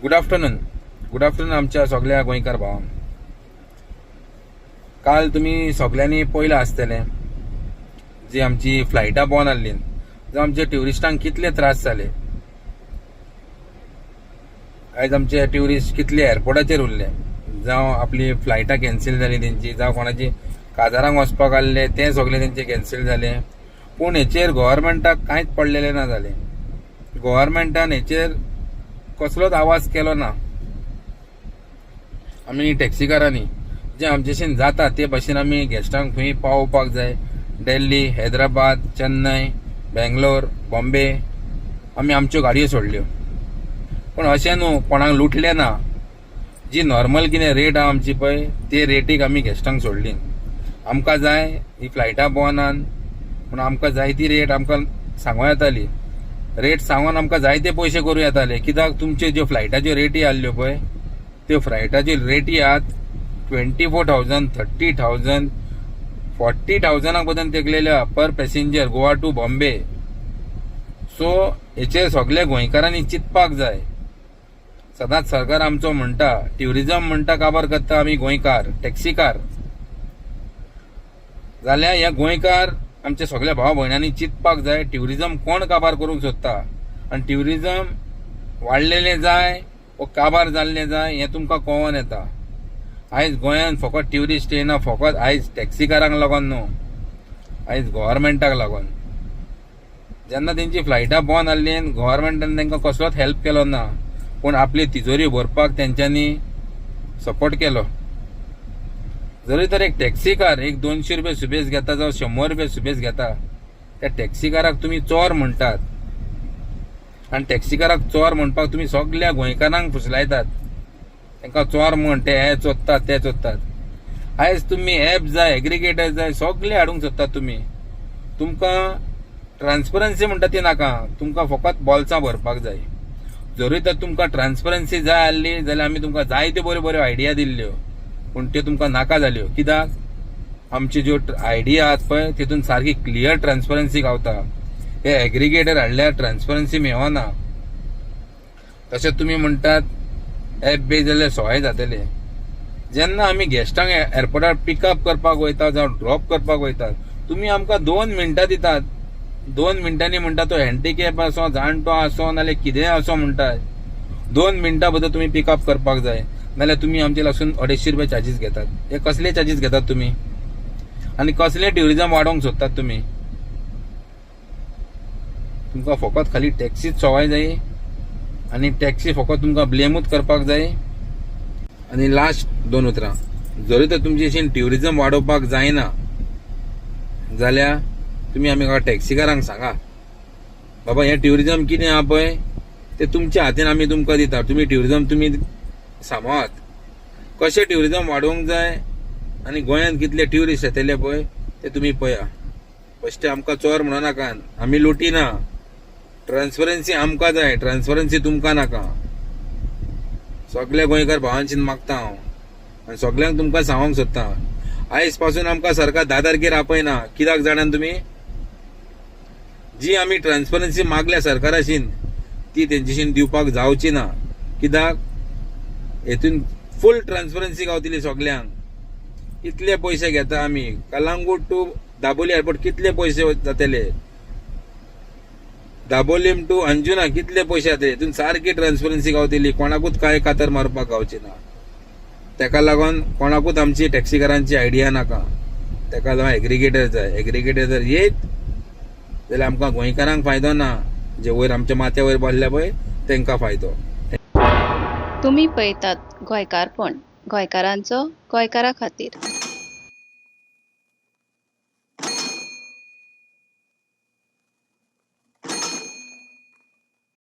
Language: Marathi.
गुड आफ्टरनून आमच्या सगळ्या गोंयकार भावांक. काल तुम्ही सगळ्यांनी पळयलां आसतलें जी आमची फ्लायटां बंद आसली, जावं आमच्या ट्युरिस्टांक कितले त्रास जाले. आयज आमचे ट्युरिस्ट कितले एअरपोर्टाचेर उरले, जावं आपली फ्लायटां कॅन्सील जाली तेंची, जावं कोणाची काजारांक वचपाक आसले ते सगळे तेंचे कॅन्सील जाले. पूण हेचेर गव्हर्मेंटाक कांयच पडलेलें ना जालें. गव्हर्मेंटान हेचेर कसलोच आवाज केलो ना. आमी टॅक्सीकारांनी जे आमचेशीन जाता ते भाशेन आमी गेस्टांक खंय पावोवपाक जाय, दिल्ली, हैदराबाद, चेन्नई, बेंगलोर, बॉम्बे आमी आमच्यो गाडयो सोडल्यो. पूण अशें न्हू कोणाक लुटलें ना. जी नॉर्मल कितें रेट आहा आमची पळय ते रेटीक आमी गेस्टांक सोडली. आमकां जाय ही फ्लायटां बंदान पूण आमकां जाय ती रेट आमकां सांगूं येताली. रेट सांगून आमकां जाय ते पयशे करूं येताले. कित्याक तुमच्यो ज्यो फ्लायटाच्यो रेटी आहल्यो पळय त्यो फ्लायटाच्यो रेटी आहात 24,000, 30,000, 40,000 पर्यंत तेगलेल्या per passenger Goa to Bombay. So हेचेर सगळे गोंयकारांनी चिंतपाक जाय. सदांच सरकार आमचो म्हणटा ट्युरिजम म्हणटा काबार करता आमी गोंयकार टॅक्सीकार, जाल्यार ह्या गोंयकार आमच्या सगळ्या भाव भयणांनी चिंतपाक जाय ट्युरिजम कोण काबार करूंक सोदता आनी ट्युरिजम वाडलेलें जाय वो काबार जाल्लें जाय हें तुमकां कळोन येता. आयज गोंयांत फकत ट्युरिस्ट येना, फकत आयज टॅक्सीकारांक लागून न्हू, आयज गव्हर्मेंटाक लागून. जेन्ना तेंची फ्लायटां बंद आसली गव्हर्मेंटान तांकां कसलोच हेल्प केलो ना, पूण आपली तिजोरी भरपाक तेंच्यांनी सपोर्ट केलो. जरी तर एक टॅक्सीकार एक 200 रुपया सुबेज घेता जावं 100 रुपया सुबेज घेता, त्या टॅक्सीकाराक तुमी चोर म्हणटात. आनी टॅक्सीकाराक चोर म्हणपाक तुमी सगळ्या गोंयकारांक फुसलायतात. तांकां चोर म्हण, ते हे चोदतात ते चोदतात. आयज तुमी एप जाय, एग्रिगेटर जाय, सगळे हाडूंक सोदतात तुमी. तुमकां ट्रान्सपरन्सी म्हणटा ती नाका, तुमकां फकत बॉल्सां भरपाक जाय. जरी तर तुमकां ट्रान्सपरन्सी जाय आसली जाल्यार आमी तुमकां जायत्यो बऱ्यो बऱ्यो आयडिया दिल्ल्यो, पूण त्यो तुमकां नाका जाल्यो. कित्याक आमच्यो ज्यो आयडिया आहात पळय तितून सारकी क्लियर ट्रान्सपरन्सी गावता. हे एग्रिगेटर हाडल्यार ट्रान्सपरन्सी मेळना. तशेंच तुमी म्हणटात एप बेज जाल्यार सवाय जातले. जेन्ना आमी गेस्टांक एअरपोर्टार पिकअप करपाक वयता जावं ड्रॉप करपाक वयतात, तुमी आमकां 2 मिनटां दितात. 2 मिनटांनी म्हणटा तो हँडिकॅप आसो, जाणटो आसो नाल्यार कितेंय आसो म्हणटा, 2 मिनटां भितर तुमी पिकअप करपाक जाय. नाल्यार तुमी आमचे लागून 250 रुपया चार्जीस घेतात. हे कसले चार्जीस घेतात तुमी आनी कसले ट्युरिजम वाडोवंक सोदतात तुमी. तुमकां फकत खाली टॅक्सीच सवाय जाय आनी टॅक्सी फकत तुमकां ब्लेमूच करपाक जाय. आनी लास्ट 2 उतरां, जरी तर तुमची अशी ट्युरिजम वाडोवपाक जायना जाल्यार तुमी आमी टॅक्सीकारांक सांगा बाबा हें ट्युरिजम कितें आहा पळय ते तुमच्या हातीन आमी तुमकां दिता. तुमी ट्युरिजम तुमी सांबाळात. कशें ट्युरिजम वाडोवंक जाय आनी गोंयांत कितले ट्युरिस्ट येतले पळय ते तुमी पळया. फस्ट आमकां चोर म्हणो नाका, आमी लुटिना. ट्रान्सपरन्सी आमकां जाय, ट्रान्सपरन्सी तुमकां नाका. सगळे गोंयकार भावांचीन मागता हांव आनी सगळ्यांक तुमकां सांगूंक सोदता. आयज पासून आमकां सरकार 10 तारखेर आपयना. कित्याक जाणात तुमी, जी आमी ट्रान्सपरन्सी मागल्या सरकाराशीन ती तेंचेशीन दिवपाक जावची ना. कित्याक हेतून फूल ट्रान्सपरन्सी गावतली सगळ्यांक. कितले पयशे घेता आमी, कलांगूट टू दाबोली एअरपोर्ट कितले पयशे जातले, दाबोलीम टू अंजुना कितले पयशे जातले, हेतून सारकी ट्रान्सपरन्सी गावतली. कोणाकूच काय कातर मारपाक गावची ना. तेका लागून कोणाकूच आमची टॅक्सीकारांची आयडिया नाका. तेका लागून एग्रिगेटर जाय. एग्रिगेटर जर येत जाल्यार आमकां गोंयकारांक फायदो ना, जे वयर आमच्या माथ्या वयर बसल्या पळय तांकां फायदो. तुम्ही पळयतात गोंयकारपण, गोंयकारांचो गोंयकारा खातीर.